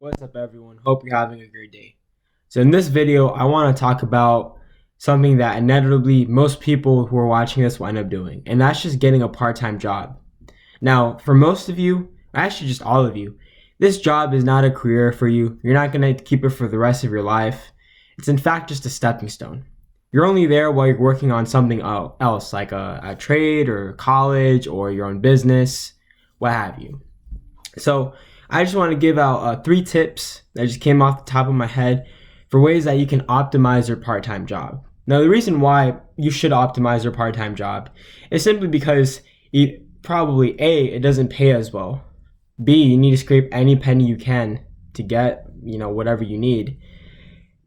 What's up, everyone? Hope you're having a great day. So in this video, I want to talk about something that inevitably most people who are watching this will end up doing, and that's just getting a part-time job. Now, for most of you, actually just all of you, this job is not a career for you. You're not going to keep it for the rest of your life. It's in fact just a stepping stone. You're only there while you're working on something else, like a trade or college or your own business, what have you. So I just want to give out 3 tips that just came off the top of my head for ways that you can optimize your part-time job. Now, the reason why you should optimize your part-time job is simply because probably A, it doesn't pay as well. B, you need to scrape any penny you can to get, whatever you need.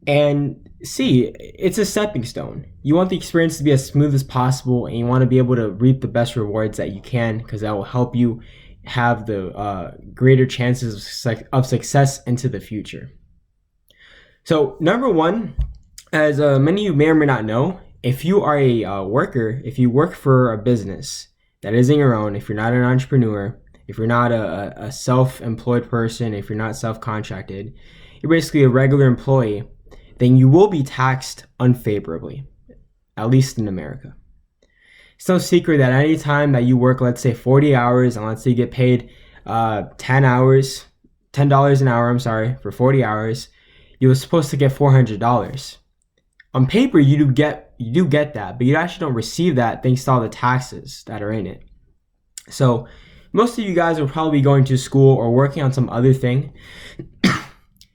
And C, it's a stepping stone. You want the experience to be as smooth as possible, and you want to be able to reap the best rewards that you can, because that will help you have the greater chances of success into the future. So number one, as many of you may or may not know, if you are a worker, if you work for a business that isn't your own, if you're not an entrepreneur, if you're not a self-employed person, if you're not self-contracted, you're basically a regular employee, then you will be taxed unfavorably, at least in America. It's no secret that any time that you work, let's say 40 hours, and let's say you get paid $10 an hour, for 40 hours, you were supposed to get $400. On paper, you do get that, but you actually don't receive that thanks to all the taxes that are in it. So most of you guys are probably going to school or working on some other thing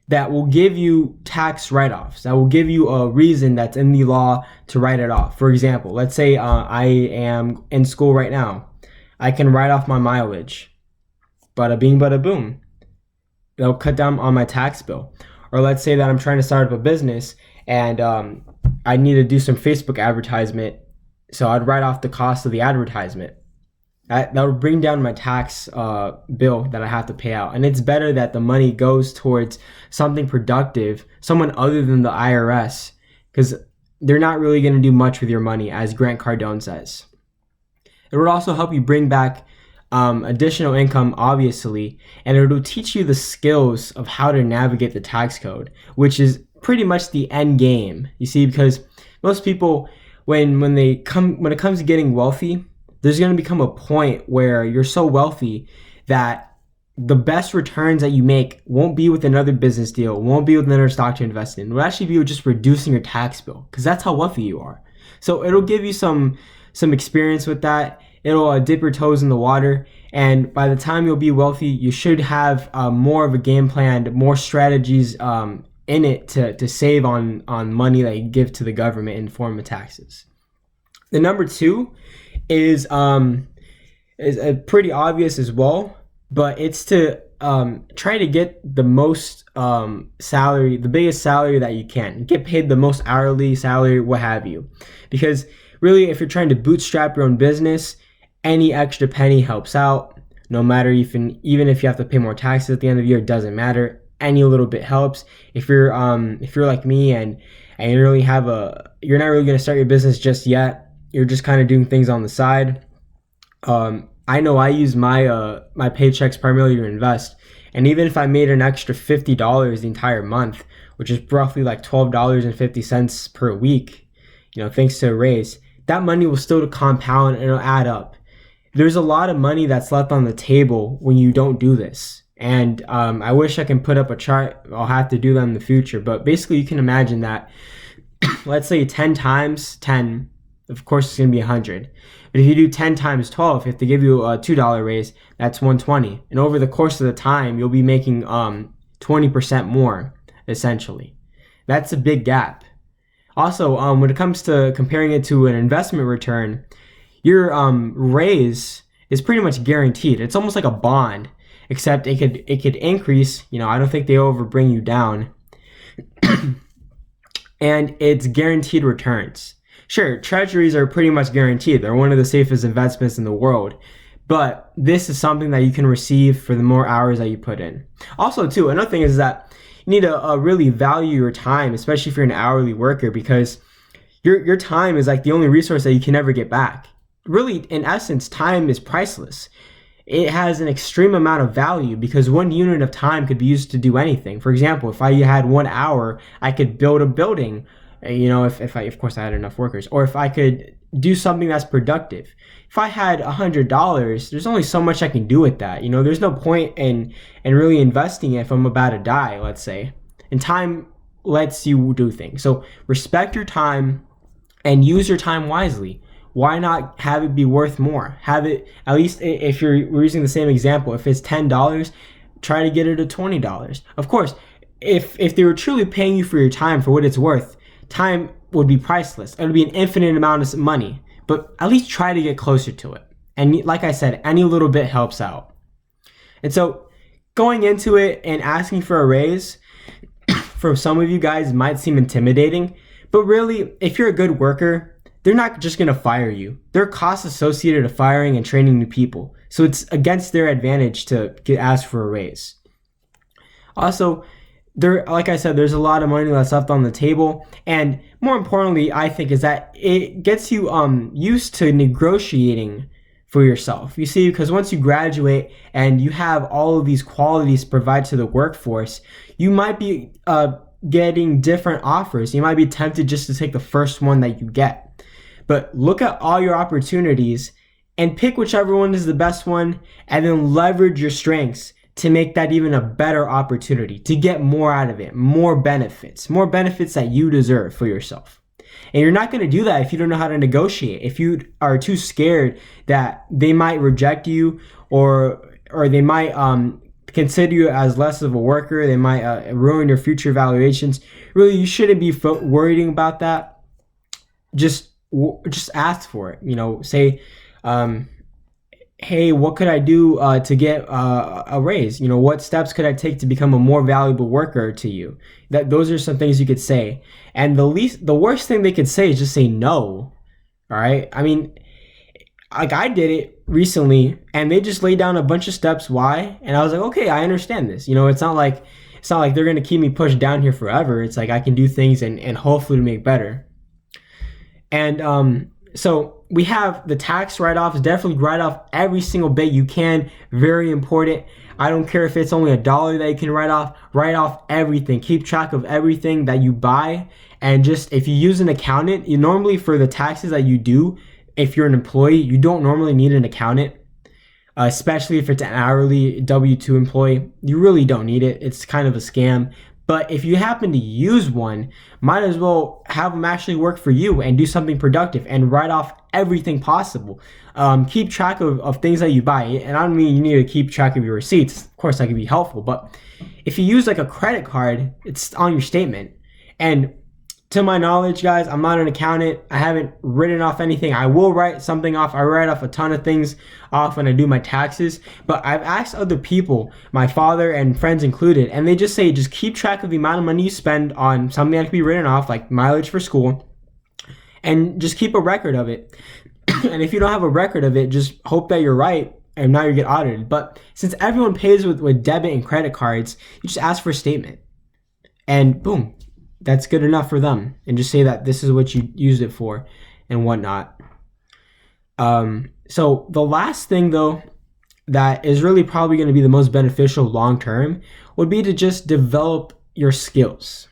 that will give you tax write-offs, that will give you a reason that's in the law to write it off. For example, let's say I am in school right now. I can write off my mileage. Bada bing, bada boom. They'll cut down on my tax bill. Or let's say that I'm trying to start up a business and I need to do some Facebook advertisement, so I'd write off the cost of the advertisement. That would bring down my tax bill that I have to pay out. And it's better that the money goes towards something productive, someone other than the IRS, because they're not really going to do much with your money, as Grant Cardone says. It would also help you bring back additional income, obviously, and it will teach you the skills of how to navigate the tax code, which is pretty much the end game. You see, because most people, when it comes to getting wealthy, there's going to become a point where you're so wealthy that the best returns that you make won't be with another business deal, won't be with another stock to invest in. It will actually be with just reducing your tax bill, because that's how wealthy you are. So it'll give you some experience with that. It'll dip your toes in the water, and by the time you'll be wealthy, you should have more of a game plan, more strategies in it to save on money that you give to the government in form of taxes. The number 2 is pretty obvious as well, but it's to try to get the most salary, the biggest salary that you can. Get paid the most hourly salary, what have you. Because really, if you're trying to bootstrap your own business, any extra penny helps out. No matter even if you have to pay more taxes at the end of the year, it doesn't matter. Any little bit helps. If you're like me and you really you're not really going to start your business just yet. You're just kind of doing things on the side. I know I use my paychecks primarily to invest, and even if I made an extra $50 the entire month, which is roughly like $12.50 per week, thanks to a raise, that money will still compound and it'll add up. There's a lot of money that's left on the table when you don't do this, and I wish I can put up a chart. I'll have to do that in the future, but basically you can imagine that. Let's say 10 times 10. Of course, it's going to be 100. But if you do 10 times 12, if they give you a $2 raise, that's 120. And over the course of the time, you'll be making 20% more, essentially. That's a big gap. Also, when it comes to comparing it to an investment return, your raise is pretty much guaranteed. It's almost like a bond, except it could increase. I don't think they over bring you down. And it's guaranteed returns. Sure, treasuries are pretty much guaranteed. They're one of the safest investments in the world. But this is something that you can receive for the more hours that you put in. Also, too, another thing is that you need to really value your time, especially if you're an hourly worker, because your time is like the only resource that you can ever get back. Really, in essence, time is priceless. it has an extreme amount of value because 1 unit of time could be used to do anything. For example, if I had 1 hour, I could build a building, if I, of course, I had enough workers, or if I could do something that's productive. If I had $100, there's only so much I can do with that. There's no point in really investing it if I'm about to die, let's say. And time lets you do things. So respect your time and use your time wisely. Why not have it be worth more? Have it, at least if we're using the same example, if it's $10, try to get it to $20. Of course, if they were truly paying you for your time for what it's worth, time would be priceless. It would be an infinite amount of money, but at least try to get closer to it. And like I said, any little bit helps out. And so going into it and asking for a raise for some of you guys might seem intimidating, but really, if you're a good worker, they're not just going to fire you. There are costs associated to firing and training new people. So it's against their advantage to ask for a raise. Also, like I said, there's a lot of money that's left on the table. And more importantly, I think, is that it gets you used to negotiating for yourself. You see, because once you graduate and you have all of these qualities to provide to the workforce, you might be getting different offers. You might be tempted just to take the first one that you get. But look at all your opportunities and pick whichever one is the best one, and then leverage your strengths to make that even a better opportunity, to get more out of it, more benefits that you deserve for yourself. And you're not going to do that if you don't know how to negotiate. If you are too scared that they might reject you, or they might consider you as less of a worker, they might ruin your future evaluations. Really, you shouldn't be worrying about that. Just ask for it. Say, hey, what could I do to get a raise? What steps could I take to become a more valuable worker to you? Those are some things you could say. And the worst thing they could say is just say no. All right. I mean, like, I did it recently and they just laid down a bunch of steps why, and I was like, okay, I understand this. It's not like they're going to keep me pushed down here forever. It's like I can do things and hopefully to make better. And so we have the tax write-offs. Definitely write off every single bit you can. Very important. I don't care if it's only $1 that you can write off. Write off everything. Keep track of everything that you buy. And just, if you use an accountant, you normally, for the taxes that you do, if you're an employee, you don't normally need an accountant, especially if it's an hourly W-2 employee. You really don't need it. It's kind of a scam. But if you happen to use one, might as well have them actually work for you and do something productive and write off everything possible. Keep track of things that you buy. And I don't mean you need to keep track of your receipts. Of course, that can be helpful. But if you use like a credit card, it's on your statement. And to my knowledge, guys, I'm not an accountant. I haven't written off anything. I will write something off. I write off a ton of things off when I do my taxes. But I've asked other people, my father and friends included, and they just say, just keep track of the amount of money you spend on something that can be written off, like mileage for school, and just keep a record of it. And if you don't have a record of it, just hope that you're right, and now you get audited. But since everyone pays with debit and credit cards, you just ask for a statement. And boom. That's good enough for them, and just say that this is what you used it for and whatnot. So the last thing, though, that is really probably going to be the most beneficial long term would be to just develop your skills.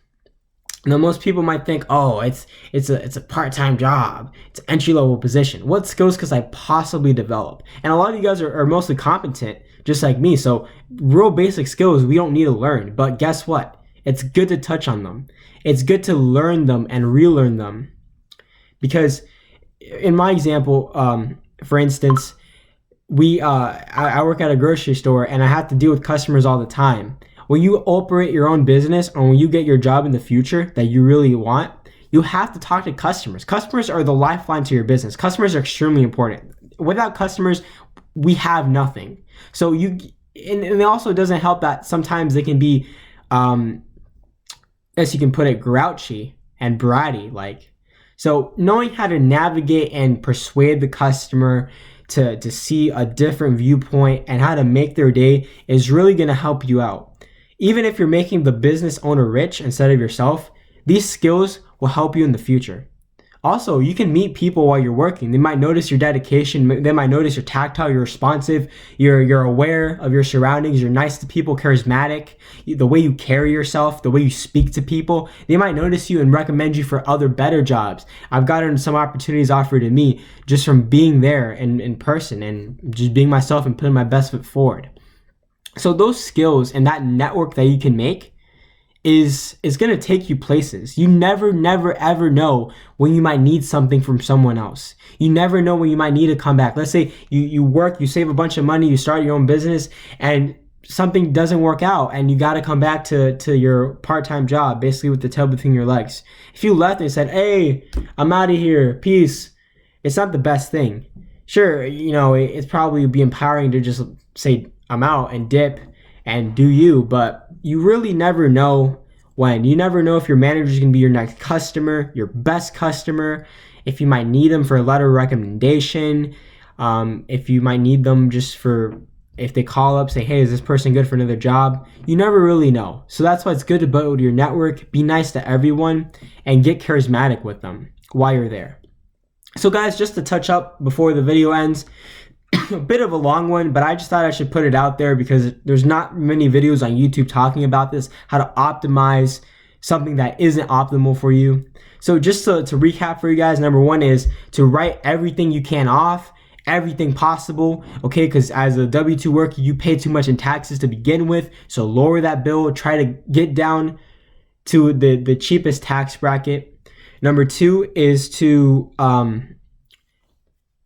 Now, most people might think, oh, it's a part-time job, it's an entry-level position. What skills could I possibly develop? And a lot of you guys are mostly competent, just like me. So real basic skills we don't need to learn. But guess what? It's good to touch on them. It's good to learn them and relearn them. Because in my example, for instance, I work at a grocery store and I have to deal with customers all the time. When you operate your own business, or when you get your job in the future that you really want, you have to talk to customers. Customers are the lifeline to your business. Customers are extremely important. Without customers, we have nothing. So and it also doesn't help that sometimes they can be, as you can put it, grouchy and bratty like. So knowing how to navigate and persuade the customer to see a different viewpoint and how to make their day is really going to help you out. Even if you're making the business owner rich instead of yourself, these skills will help you in the future. Also, you can meet people while you're working. They might notice your dedication. They might notice you're tactile, you're responsive, you're aware of your surroundings, you're nice to people, charismatic, the way you carry yourself, the way you speak to people. They might notice you and recommend you for other better jobs. I've gotten some opportunities offered to me just from being there in person and just being myself and putting my best foot forward. So those skills and that network that you can make is going to take you places. You never ever know when you might need something from someone else. You never know when you might need to come back. Let's say you work, you save a bunch of money, you start your own business, and something doesn't work out and you got to come back to your part-time job, basically with the tail between your legs. If you left and said, hey, I'm out of here, peace, it's not the best thing. Sure, it's probably be empowering to just say I'm out and dip and do you, but you really never know when. You never know if your manager is going to be your next customer, your best customer, if you might need them for a letter of recommendation, if you might need them just for, if they call up, say, hey, is this person good for another job? You never really know. So that's why it's good to build your network, be nice to everyone, and get charismatic with them while you're there. So guys, just to touch up before the video ends, a bit of a long one, but I just thought I should put it out there because there's not many videos on YouTube talking about this, how to optimize something that isn't optimal for you. So just to recap for you guys, number one is to write everything you can off, everything possible, okay? Because as a W-2 worker, you pay too much in taxes to begin with, so lower that bill, try to get down to the cheapest tax bracket. Number two is to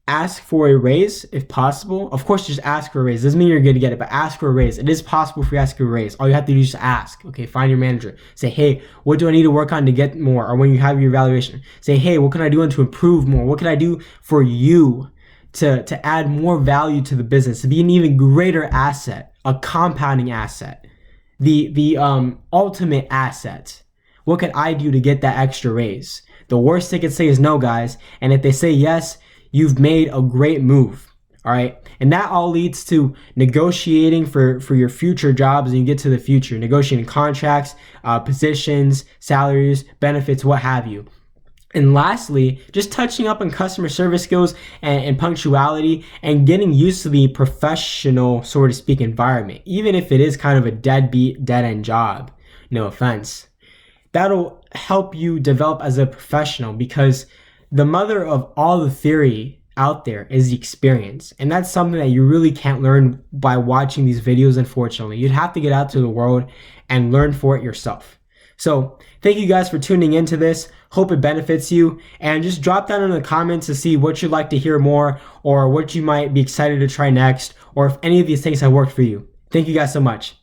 ask for a raise if possible. Of course, just ask for a raise. Doesn't mean you're going to get it, but ask for a raise. It is possible for you to ask for a raise. All you have to do is just ask. Okay, find your manager. Say, hey, what do I need to work on to get more? Or when you have your evaluation, say, hey, what can I do to improve more? What can I do for you to add more value to the business, to be an even greater asset, a compounding asset, the ultimate asset? What can I do to get that extra raise? The worst they could say is no, guys. And if they say yes, you've made a great move, all right? And that all leads to negotiating for your future jobs and you get to the future, negotiating contracts, positions, salaries, benefits, what have you. And lastly, just touching up on customer service skills and punctuality and getting used to the professional, so to speak, environment, even if it is kind of a deadbeat, dead-end job, no offense. That'll help you develop as a professional because the mother of all the theory out there is the experience. And that's something that you really can't learn by watching these videos, unfortunately. You'd have to get out to the world and learn for it yourself. So thank you guys for tuning into this. Hope it benefits you. And just drop down in the comments to see what you'd like to hear more or what you might be excited to try next or if any of these things have worked for you. Thank you guys so much.